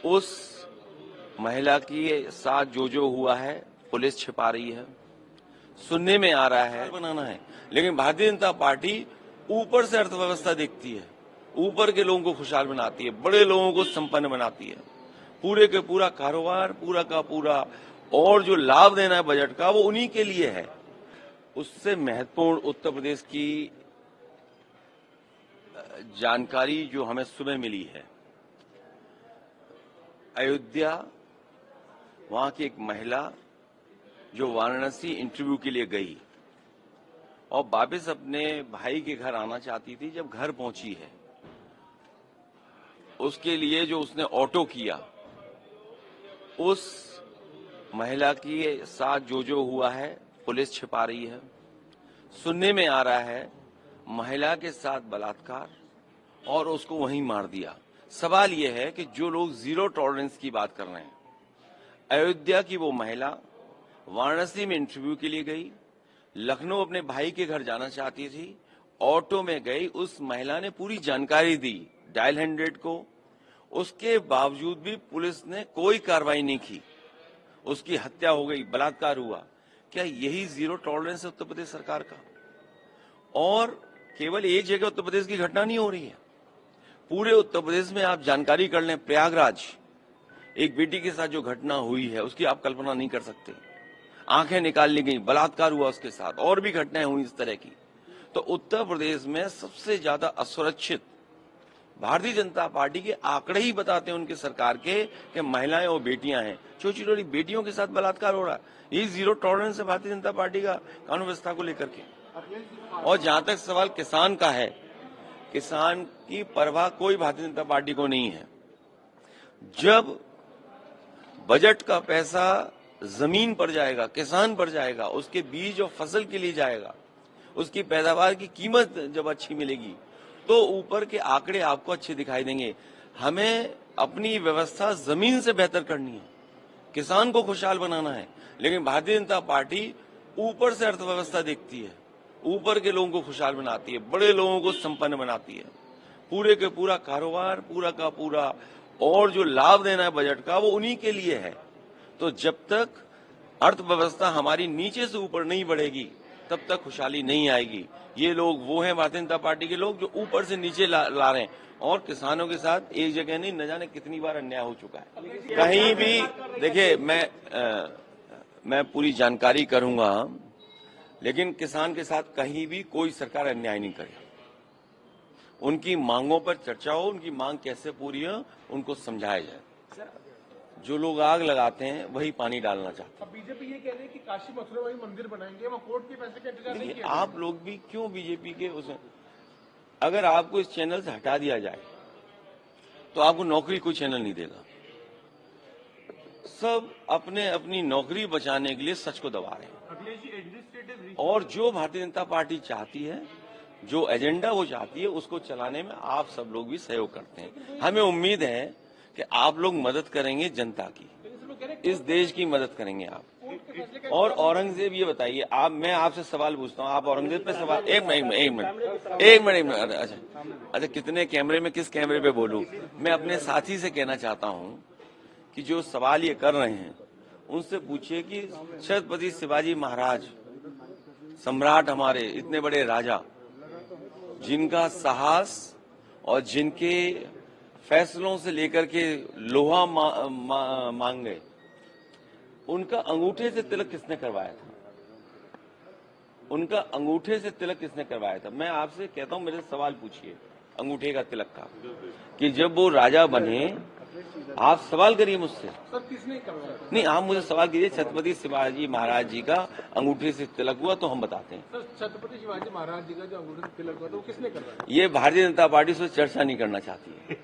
उस महिला के साथ जो हुआ है पुलिस छिपा रही है, सुनने में आ रहा है बनाना है, लेकिन भारतीय जनता पार्टी ऊपर से अर्थव्यवस्था देखती है, ऊपर के लोगों को खुशहाल बनाती है, बड़े लोगों को संपन्न बनाती है, पूरे के पूरा कारोबार पूरा का पूरा और जो लाभ देना है बजट का वो उन्हीं के लिए है। उससे महत्वपूर्ण उत्तर प्रदेश की जानकारी जो हमें सुबह मिली है, अयोध्या वहां की एक महिला जो वाराणसी इंटरव्यू के लिए गई और वापस अपने भाई के घर आना चाहती थी, जब घर पहुंची है उसके लिए जो उसने ऑटो किया, उस महिला के साथ जो हुआ है पुलिस छिपा रही है, सुनने में आ रहा है महिला के साथ बलात्कार और उसको वहीं मार दिया। सवाल यह है कि जो लोग जीरो टॉलरेंस की बात कर रहे हैं, अयोध्या की वो महिला वाराणसी में इंटरव्यू के लिए गई, लखनऊ अपने भाई के घर जाना चाहती थी, ऑटो में गई, उस महिला ने पूरी जानकारी दी डायल 100 को, उसके बावजूद भी पुलिस ने कोई कार्रवाई नहीं की, उसकी हत्या हो गई, बलात्कार हुआ। क्या यही जीरो टॉलरेंस है उत्तर प्रदेश सरकार का? और केवल एक जगह उत्तर प्रदेश की घटना नहीं हो रही है, पूरे उत्तर प्रदेश में आप जानकारी कर लें, प्रयागराज एक बेटी के साथ जो घटना हुई है उसकी आप कल्पना नहीं कर सकते, आंखें निकाल ली गई, बलात्कार हुआ उसके साथ, और भी घटनाएं हुई इस तरह की। तो उत्तर प्रदेश में सबसे ज्यादा असुरक्षित भारतीय जनता पार्टी के आंकड़े ही बताते हैं उनके सरकार के कि महिलाएं और बेटियां हैं, छोटी छोटी बेटियों के साथ बलात्कार हो रहा है। ये जीरो टॉलरेंस है भारतीय जनता पार्टी का कानून व्यवस्था को लेकर के। और जहां तक सवाल किसान का है, किसान की परवाह कोई भारतीय जनता पार्टी को नहीं है। जब बजट का पैसा जमीन पर जाएगा, किसान पर जाएगा, उसके बीज और फसल के लिए जाएगा, उसकी पैदावार की कीमत जब अच्छी मिलेगी तो ऊपर के आंकड़े आपको अच्छे दिखाई देंगे। हमें अपनी व्यवस्था जमीन से बेहतर करनी है, किसान को खुशहाल बनाना है, लेकिन भारतीय जनता पार्टी ऊपर से अर्थव्यवस्था देखती है, ऊपर के लोगों को खुशहाल बनाती है, बड़े लोगों को संपन्न बनाती है, पूरे के पूरा कारोबार पूरा का पूरा और जो लाभ देना है बजट का वो उन्हीं के लिए है। तो जब तक अर्थव्यवस्था हमारी नीचे से ऊपर नहीं बढ़ेगी तब तक खुशहाली नहीं आएगी। ये लोग वो हैं भारतीय जनता पार्टी के लोग जो ऊपर से नीचे ला रहे हैं, और किसानों के साथ एक जगह नहीं, न जाने कितनी बार अन्याय हो चुका है। कहीं भी देखिए, मैं पूरी जानकारी करूंगा, लेकिन किसान के साथ कहीं भी कोई सरकार अन्याय नहीं करे। उनकी मांगों पर चर्चा हो, उनकी मांग कैसे पूरी हो उनको समझाया जाए। जो लोग आग लगाते हैं वही पानी डालना चाहते हैं। बीजेपी ये कह रही है कि काशी मथुरा में मंदिर बनाएंगे, वहाँ कोर्ट के पैसे का इंतजार नहीं किया। आप लोग भी क्यों बीजेपी के उसमें, अगर आपको इस चैनल से हटा दिया जाए तो आपको नौकरी कोई चैनल नहीं देगा। सब अपने अपनी नौकरी बचाने के लिए सच को दबा रहे हैं, और जो भारतीय जनता पार्टी चाहती है, जो एजेंडा वो चाहती है, उसको चलाने में आप सब लोग भी सहयोग करते हैं। हमें उम्मीद है कि आप लोग मदद करेंगे, जनता की, इस देश की मदद करेंगे आप। और औरंगजेब, ये बताइए आप, मैं आपसे सवाल पूछता हूँ, आप औरंगजेब पे सवाल, एक मिनट, अच्छा कितने कैमरे में, किस कैमरे पे बोलूं? मैं अपने साथी से कहना चाहता हूँ कि जो सवाल ये कर रहे हैं उनसे पूछिए कि छत्रपति शिवाजी महाराज, सम्राट, हमारे इतने बड़े राजा, जिनका साहस और जिनके फैसलों से लेकर के लोहा मांग गए, उनका अंगूठे से तिलक किसने करवाया था? उनका अंगूठे से तिलक किसने करवाया था? मैं आपसे कहता हूं, मेरे सवाल पूछिए अंगूठे का तिलक का, कि जब वो राजा बने, आप सवाल करिए मुझसे। सर किसने करवाया? नहीं, आप मुझे सवाल कीजिए, छत्रपति शिवाजी महाराज जी का अंगूठे से तिलक हुआ तो हम बताते हैं। सर छत्रपति शिवाजी महाराज जी का जो अंगूठे से तिलक हुआ तो वो किसने करवाया? ये भारतीय जनता पार्टी से चर्चा नहीं करना चाहती है।